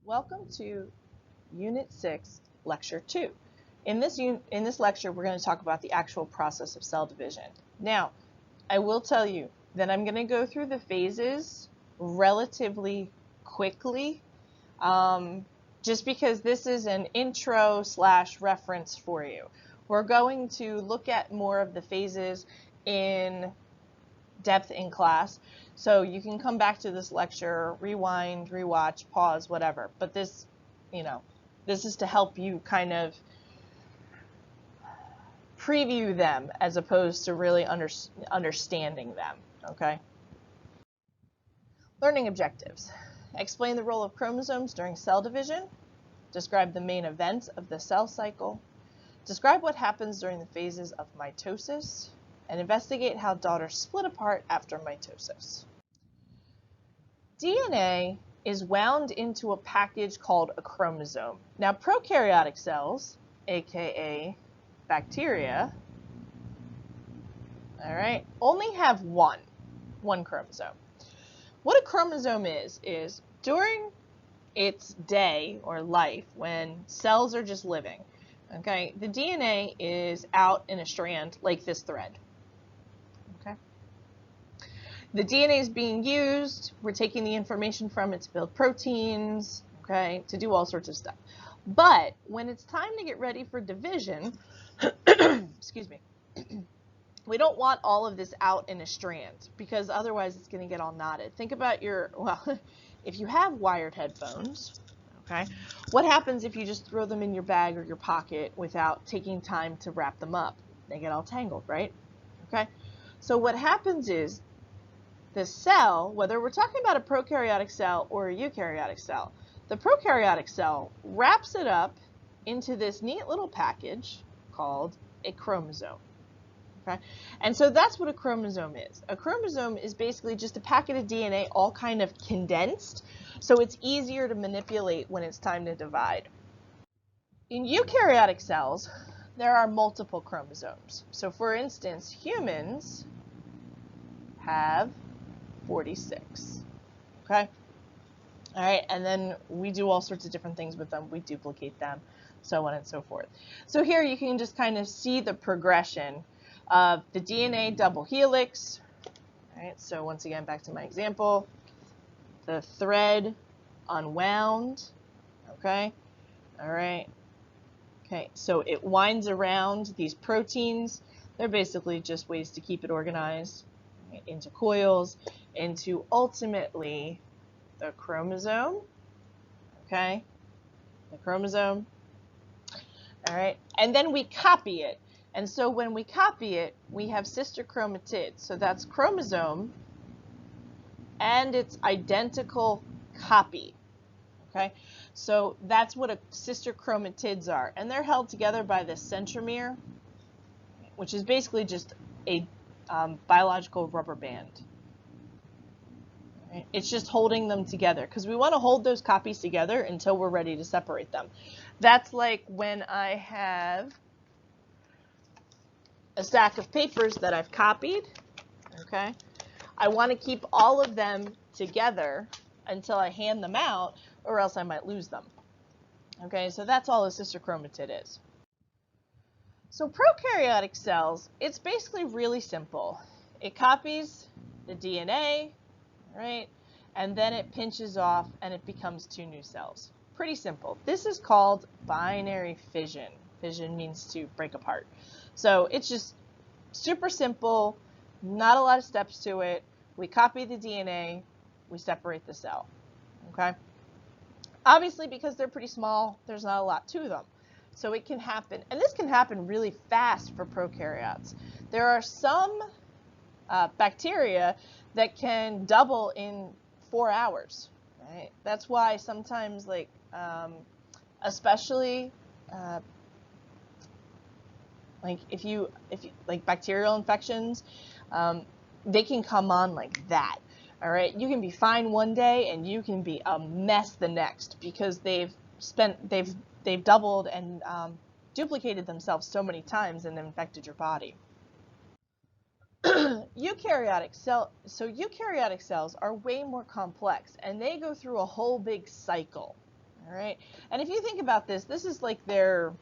Welcome to Unit 6, Lecture 2. In this lecture, we're going to talk about the actual process of cell division. Now, I will tell you that I'm going to go through the phases relatively quickly, just because this is an intro/reference for you. We're going to look at more of the phases in depth in class, so you can come back to this lecture, rewind, rewatch, pause, whatever. But this, this is to help you kind of preview them as opposed to really understanding them, okay? Learning objectives. Explain the role of chromosomes during cell division. Describe the main events of the cell cycle. Describe what happens during the phases of mitosis. And investigate how daughters split apart after mitosis. DNA is wound into a package called a chromosome. Now, prokaryotic cells, aka bacteria, only have one chromosome. What a chromosome is during its day or life when cells are just living, okay, the DNA is out in a strand like this thread. The DNA is being used, we're taking the information from it to build proteins, okay, to do all sorts of stuff. But when it's time to get ready for division, excuse me, we don't want all of this out in a strand because otherwise it's going to get all knotted. Think about if you have wired headphones, okay, what happens if you just throw them in your bag or your pocket without taking time to wrap them up? They get all tangled, right? Okay, so what happens is, the cell, whether we're talking about a prokaryotic cell or a eukaryotic cell, the prokaryotic cell wraps it up into this neat little package called a chromosome. Okay? And so that's what a chromosome is. A chromosome is basically just a packet of DNA all kind of condensed, so it's easier to manipulate when it's time to divide. In eukaryotic cells, there are multiple chromosomes. So for instance, humans have 46, okay? All right, and then we do all sorts of different things with them. We duplicate them, so on and so forth. So here you can just kind of see the progression of the DNA double helix. All right, so once again, back to my example, the thread unwound, okay? All right, okay, so it winds around these proteins. They're basically just ways to keep it organized, right, into coils, into ultimately the chromosome, okay, the chromosome, all right, and then we copy it. And so when we copy it, we have sister chromatids. So that's chromosome and its identical copy, okay? So that's what a sister chromatids are. And they're held together by the centromere, which is basically just a biological rubber band. It's just holding them together because we want to hold those copies together until we're ready to separate them. That's like when I have a stack of papers that I've copied, okay? I want to keep all of them together until I hand them out, or else I might lose them. Okay, so that's all a sister chromatid is. So prokaryotic cells, it's basically really simple. It copies the DNA, right? And then it pinches off and it becomes two new cells. Pretty simple. This is called binary fission. Fission means to break apart. So it's just super simple, not a lot of steps to it. We copy the DNA, we separate the cell, okay? Obviously, because they're pretty small, there's not a lot to them. So it can happen, and this can happen really fast for prokaryotes. There are some bacteria that can double in 4 hours, right? That's why sometimes, like, especially like if you like bacterial infections, they can come on like that. All right, you can be fine one day and you can be a mess the next because they've doubled and duplicated themselves so many times and infected your body. Eukaryotic cells are way more complex and they go through a whole big cycle. All right. And if you think about this, this is like the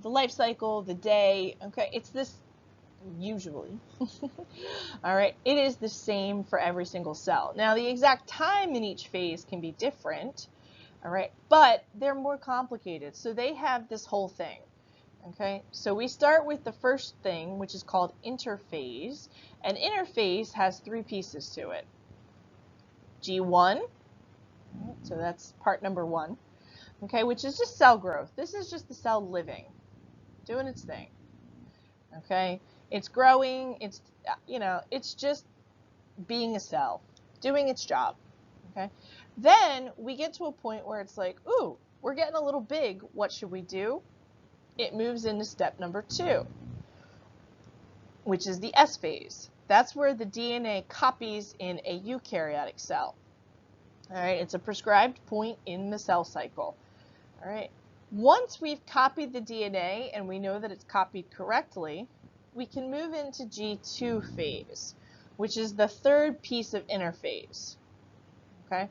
life cycle, the day. Okay. It's this usually. All right. It is the same for every single cell. Now, the exact time in each phase can be different. All right. But they're more complicated. So they have this whole thing. Okay. So we start with the first thing, which is called interphase. And interphase has 3 pieces to it. G1. So that's part number 1. Okay, which is just cell growth. This is just the cell living, doing its thing. Okay, it's growing, it's, it's just being a cell, doing its job. Okay, then we get to a point where it's like, ooh, we're getting a little big. What should we do? It moves into step number 2, which is the S phase. That's where the DNA copies in a eukaryotic cell. All right, it's a prescribed point in the cell cycle. All right, once we've copied the DNA and we know that it's copied correctly, we can move into G2 phase, which is the 3rd piece of interphase. Okay,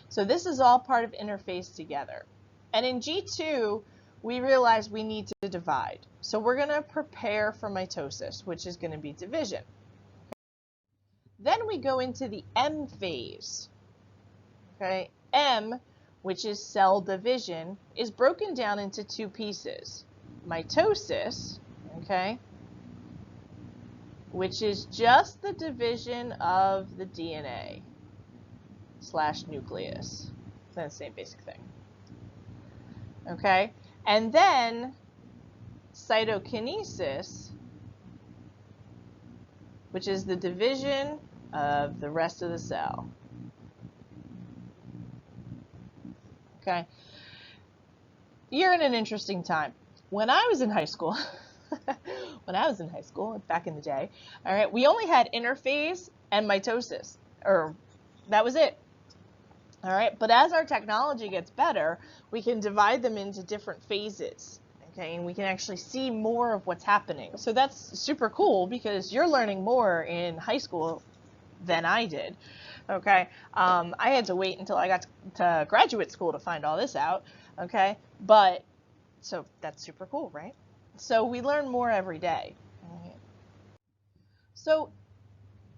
so this is all part of interphase together. And in G2, we realize we need to divide. So we're going to prepare for mitosis, which is going to be division. Then we go into the M phase. Okay, M, which is cell division, is broken down into 2 pieces. Mitosis, okay, which is just the division of the DNA / nucleus. It's the same basic thing. Okay, and then cytokinesis, which is the division of the rest of the cell. Okay, you're in an interesting time. When I was in high school, back in the day, all right, we only had interphase and mitosis, or that was it. All right, but as our technology gets better, we can divide them into different phases. Okay, and we can actually see more of what's happening. So that's super cool because you're learning more in high school than I did. Okay, I had to wait until I got to graduate school to find all this out. Okay, but so that's super cool, right? So we learn more every day. Right? So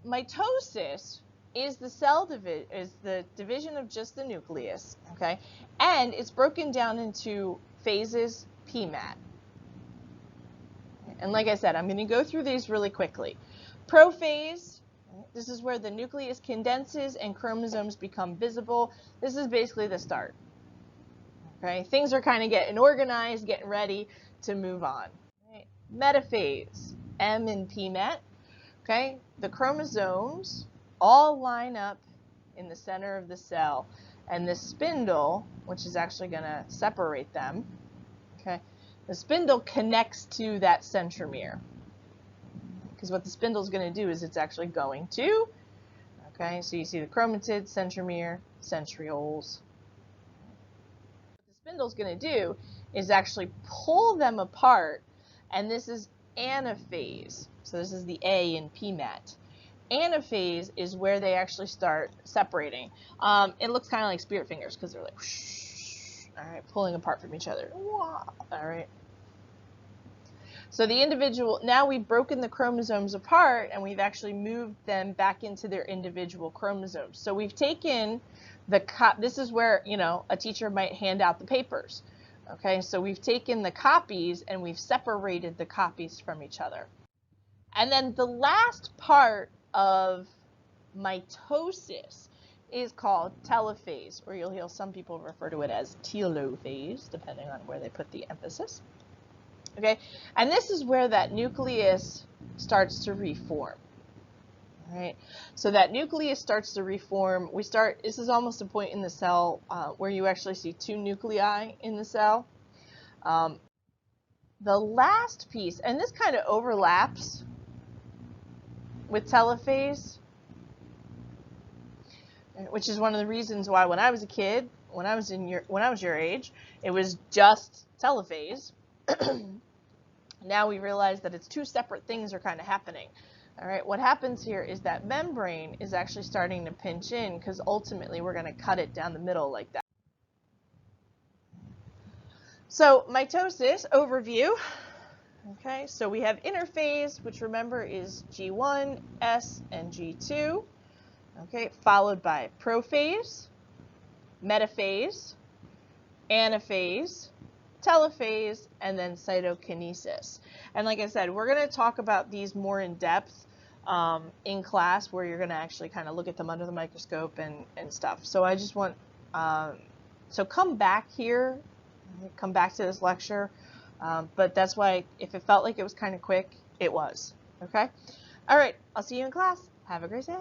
mitosis is the division of just the nucleus. Okay, and it's broken down into phases PMAT. And like I said, I'm going to go through these really quickly. Prophase. This is where the nucleus condenses and chromosomes become visible. This is basically the start. Okay, things are kind of getting organized, getting ready to move on. Right. Metaphase, M and PMAT. Okay, the chromosomes all line up in the center of the cell, and the spindle, which is actually going to separate them, okay, the spindle connects to that centromere. Because what the spindle is going to do is it's actually going to, okay, so you see the chromatids, centromere, centrioles. What the spindle is going to do is actually pull them apart, and this is anaphase. So this is the A in PMAT. Anaphase is where they actually start separating. It looks kind of like spirit fingers because they're like, whoosh, all right, pulling apart from each other. All right. So the individual, now we've broken the chromosomes apart and we've actually moved them back into their individual chromosomes. So we've taken this is where, a teacher might hand out the papers. Okay, so we've taken the copies and we've separated the copies from each other. And then the last part of mitosis is called telophase, or you'll hear some people refer to it as telophase, depending on where they put the emphasis. Okay, and this is where that nucleus starts to reform. All right, so that nucleus starts to reform. This is almost a point in the cell where you actually see 2 nuclei in the cell. The last piece, and this kind of overlaps with telophase, which is one of the reasons why when I was a kid, when I was your age, it was just telophase. Now we realize that it's 2 separate things are kind of happening. All right, what happens here is that membrane is actually starting to pinch in because ultimately we're going to cut it down the middle like that. So mitosis overview. Okay, so we have interphase, which remember is G1, S, and G2. Okay, followed by prophase, metaphase, anaphase, telophase, and then cytokinesis. And like I said, we're going to talk about these more in depth in class, where you're going to actually kind of look at them under the microscope and stuff. So I just want, so come back here, come back to this lecture, but that's why if it felt like it was kind of quick, it was. Okay? All right, I'll see you in class. Have a great day.